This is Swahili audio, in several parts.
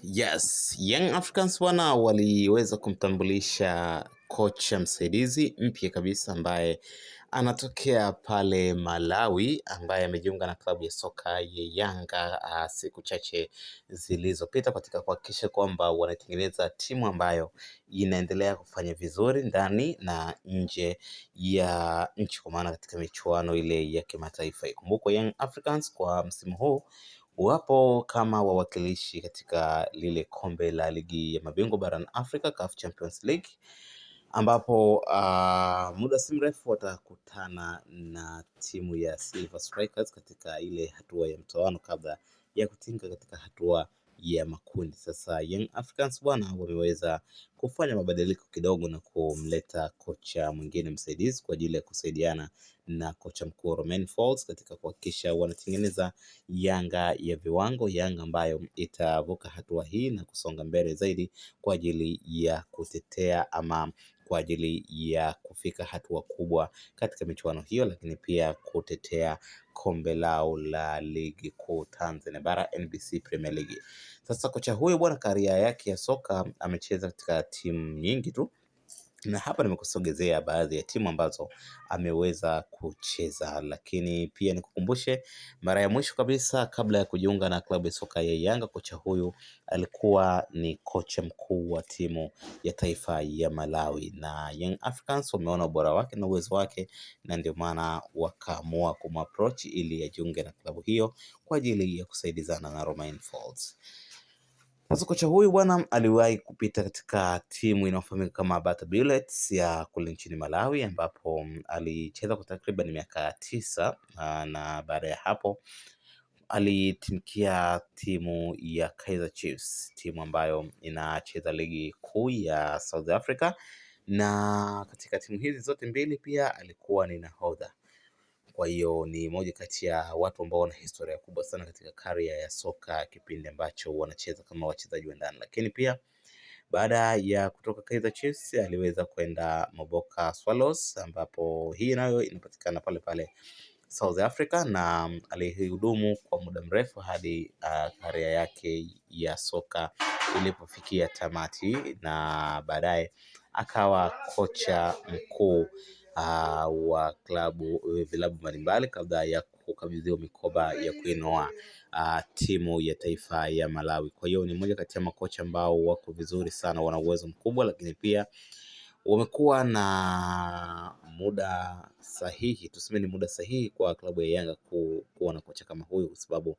Yes, Young Africans wana waliweza kumtambulisha kocha msaidizi mpya kabisa ambaye anatokea pale Malawi, ambaye amejiunga na klabu ya soka ya Yanga siku chache zilizopita katika kuhakikisha kwamba wanatengeneza timu ambayo inaendelea kufanya vizuri ndani na nje ya nchi, kwa maana katika michuano ile ya kimataifa. Ikumbukwe Young Africans kwa msimu huu wapo kama wawakilishi katika lile kombe la ligi ya mabingwa barani Afrika, CAF Champions League, ambapo muda si mrefu watakutana na timu ya Silver Strikers katika ile hatua ya mtoano kabla ya kutinga katika hatua ya makundi. Sasa Young Africans bwana wameweza kufanya mabadiliko kidogo na kumleta kocha mwingine msaidizi kwa ajili ya kusaidiana na kocha mkuu Romain Folz katika kuhakikisha wanatengeneza Yanga ya viwango, Yanga ambayo itavuka hatua hii na kusonga mbele zaidi kwa ajili ya kutetea ama kwa ajili ya kufika hatua kubwa katika michuano hiyo, lakini pia kutetea kombe lao la ligi kuu Tanzania bara, NBC Premier League. Sasa kocha huyu bwana, karia yake ya soka amecheza katika timu nyingi tu, na hapa nimekusogezea baadhi ya timu ambazo ameweza kucheza, lakini pia nikukumbushe mara ya mwisho kabisa kabla ya kujiunga na klabu ya soka ya Yanga, kocha huyu alikuwa ni kocha mkuu wa timu ya taifa ya Malawi, na Young Africans wameona ubora wake na uwezo wake, na ndio maana wakaamua kumapproach ili ajiunge na klabu hiyo kwa ajili ya kusaidizana na Romain Folz. Sasa kocha huyu bwana aliwahi kupita katika timu inayofahamika kama Bata Bullets ya kule nchini Malawi, ambapo alicheza kwa takriban miaka 9 na baada ya hapo alitimikia timu ya Kaizer Chiefs, timu ambayo inacheza ligi kuu ya South Africa, na katika timu hizi zote mbili pia alikuwa ni nahodha. Kwa hiyo ni moja kati ya watu ambao wana historia kubwa sana katika career ya soka kipindi ambacho wanacheza kama wachezaji wa ndani, lakini pia baada ya kutoka Kaizer Chiefs aliweza kwenda Moboka Swallows, ambapo hii nayo inapatikana pale pale South Africa, na alihudumu kwa muda mrefu hadi career yake ya soka ilipofikia tamati, na baadaye akawa kocha mkuu wa vilabu mbalimbali kabla ya kukabidhiwa mikoba ya kuinoa timu ya taifa ya Malawi. Kwa hiyo ni mmoja kati ya makocha ambao wako vizuri sana, wana uwezo mkubwa, lakini pia wamekuwa na muda sahihi, tuseme ni muda sahihi kwa klabu ya Yanga kuwa na kocha kama huyu, kwa sababu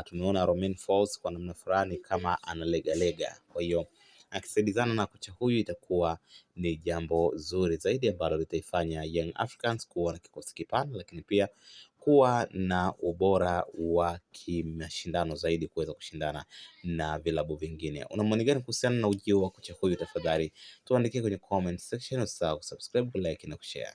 tumeona Romain Folz kwa namna fulani kama analegalega. Kwa hiyo akisaidizana na kocha huyu itakuwa ni jambo zuri zaidi ambalo litaifanya Young Africans kuwa na kikosi kipana, lakini pia kuwa na ubora wa kimashindano zaidi, kuweza kushindana na vilabu vingine. Una maoni gani kuhusiana na ujio wa kocha huyu? Tafadhali tuandikie kwenye comment section, usisahau kusubscribe, kulike na kushare.